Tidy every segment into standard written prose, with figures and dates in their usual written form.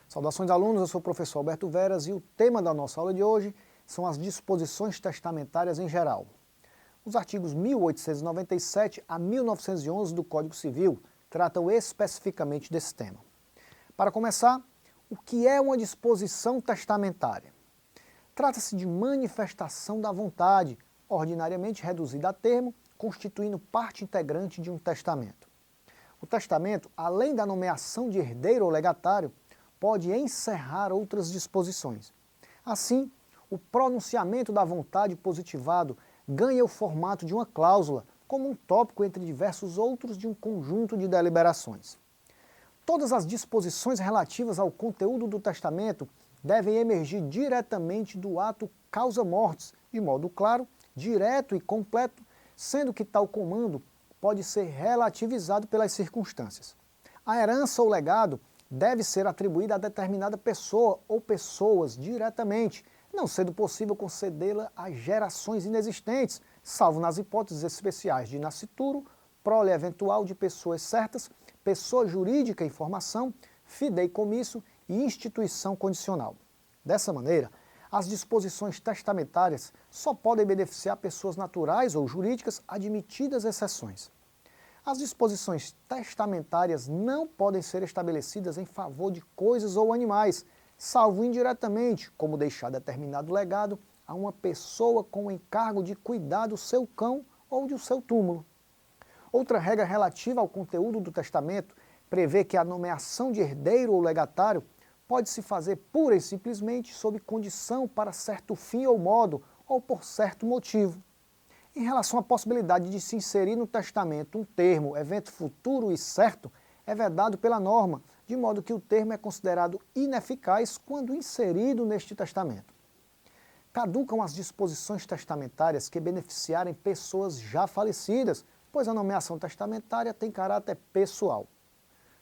Saudações alunos, eu sou o professor Alberto Veras e o tema da nossa aula de hoje são as disposições testamentárias em geral. Os artigos 1897 a 1911 do Código Civil tratam especificamente desse tema. Para começar, o que é uma disposição testamentária? Trata-se de manifestação da vontade, ordinariamente reduzida a termo, constituindo parte integrante de um testamento. O testamento, além da nomeação de herdeiro ou legatário, pode encerrar outras disposições. Assim, o pronunciamento da vontade positivado ganha o formato de uma cláusula, como um tópico entre diversos outros de um conjunto de deliberações. Todas as disposições relativas ao conteúdo do testamento devem emergir diretamente do ato causa mortis, de modo claro, direto e completo, sendo que tal comando pode ser relativizado pelas circunstâncias. A herança ou legado deve ser atribuída a determinada pessoa ou pessoas diretamente, não sendo possível concedê-la a gerações inexistentes, salvo nas hipóteses especiais de nascituro, prole eventual de pessoas certas, pessoa jurídica em formação, fideicomisso e instituição condicional. Dessa maneira, as disposições testamentárias só podem beneficiar pessoas naturais ou jurídicas, admitidas exceções. As disposições testamentárias não podem ser estabelecidas em favor de coisas ou animais, salvo indiretamente, como deixar determinado legado a uma pessoa com o encargo de cuidar do seu cão ou do seu túmulo. Outra regra relativa ao conteúdo do testamento prevê que a nomeação de herdeiro ou legatário pode se fazer pura e simplesmente sob condição para certo fim ou modo, ou por certo motivo. Em relação à possibilidade de se inserir no testamento um termo, evento futuro e certo, é vedado pela norma, de modo que o termo é considerado ineficaz quando inserido neste testamento. Caducam as disposições testamentárias que beneficiarem pessoas já falecidas, pois a nomeação testamentária tem caráter pessoal.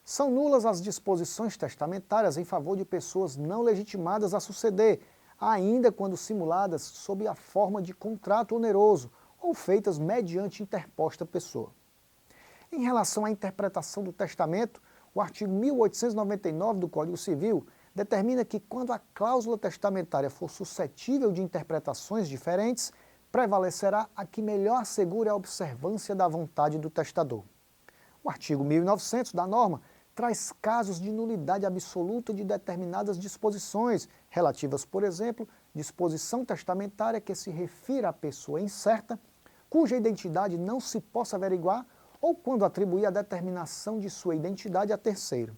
São nulas as disposições testamentárias em favor de pessoas não legitimadas a suceder, ainda quando simuladas sob a forma de contrato oneroso, ou feitas mediante interposta pessoa. Em relação à interpretação do testamento, o artigo 1899 do Código Civil determina que quando a cláusula testamentária for suscetível de interpretações diferentes, prevalecerá a que melhor assegure a observância da vontade do testador. O artigo 1900 da norma traz casos de nulidade absoluta de determinadas disposições, relativas, por exemplo, disposição testamentária que se refira à pessoa incerta, cuja identidade não se possa averiguar, ou quando atribuir a determinação de sua identidade a terceiro.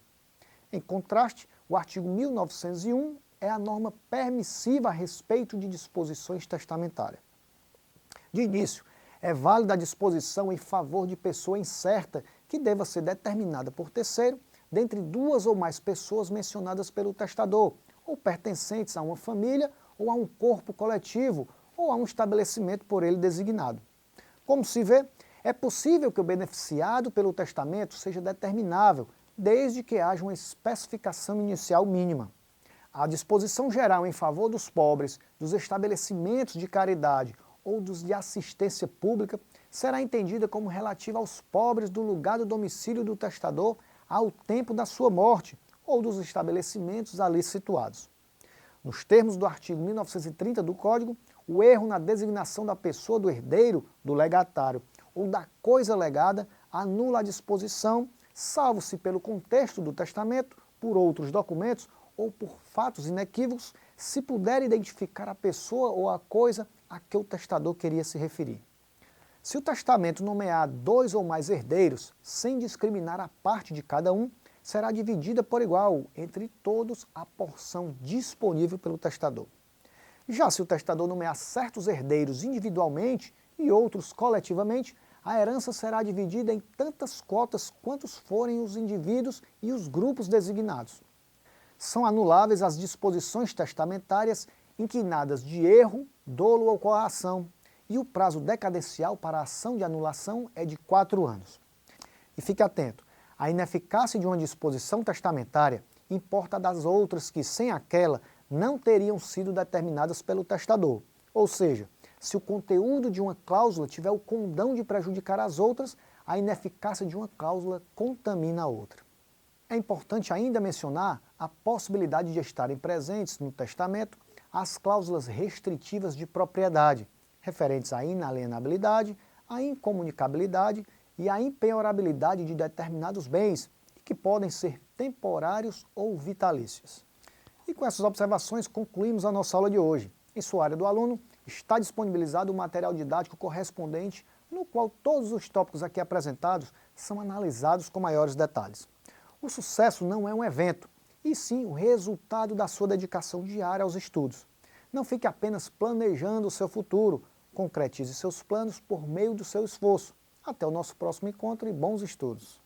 Em contraste, o artigo 1901 é a norma permissiva a respeito de disposições testamentárias. De início, é válida a disposição em favor de pessoa incerta que deva ser determinada por terceiro, dentre duas ou mais pessoas mencionadas pelo testador, ou pertencentes a uma família ou a um corpo coletivo, ou a um estabelecimento por ele designado. Como se vê, é possível que o beneficiado pelo testamento seja determinável, desde que haja uma especificação inicial mínima. A disposição geral em favor dos pobres, dos estabelecimentos de caridade ou dos de assistência pública será entendida como relativa aos pobres do lugar do domicílio do testador ao tempo da sua morte ou dos estabelecimentos ali situados. Nos termos do artigo 1930 do Código, o erro na designação da pessoa do herdeiro, do legatário ou da coisa legada anula a disposição, salvo se pelo contexto do testamento, por outros documentos ou por fatos inequívocos, se puder identificar a pessoa ou a coisa a que o testador queria se referir. Se o testamento nomear dois ou mais herdeiros, sem discriminar a parte de cada um, será dividida por igual entre todos a porção disponível pelo testador. Já se o testador nomear certos herdeiros individualmente e outros coletivamente, a herança será dividida em tantas cotas quantos forem os indivíduos e os grupos designados. São anuláveis as disposições testamentárias inquinadas de erro, dolo ou coação, e o prazo decadencial para a ação de anulação é de 4 anos. E fique atento, a ineficácia de uma disposição testamentária importa das outras que, sem aquela, não teriam sido determinadas pelo testador. Ou seja, se o conteúdo de uma cláusula tiver o condão de prejudicar as outras, a ineficácia de uma cláusula contamina a outra. É importante ainda mencionar a possibilidade de estarem presentes no testamento as cláusulas restritivas de propriedade, referentes à inalienabilidade, à incomunicabilidade e à impenhorabilidade de determinados bens, que podem ser temporários ou vitalícios. E com essas observações concluímos a nossa aula de hoje. Em sua área do aluno está disponibilizado o material didático correspondente, no qual todos os tópicos aqui apresentados são analisados com maiores detalhes. O sucesso não é um evento, e sim o resultado da sua dedicação diária aos estudos. Não fique apenas planejando o seu futuro, concretize seus planos por meio do seu esforço. Até o nosso próximo encontro e bons estudos!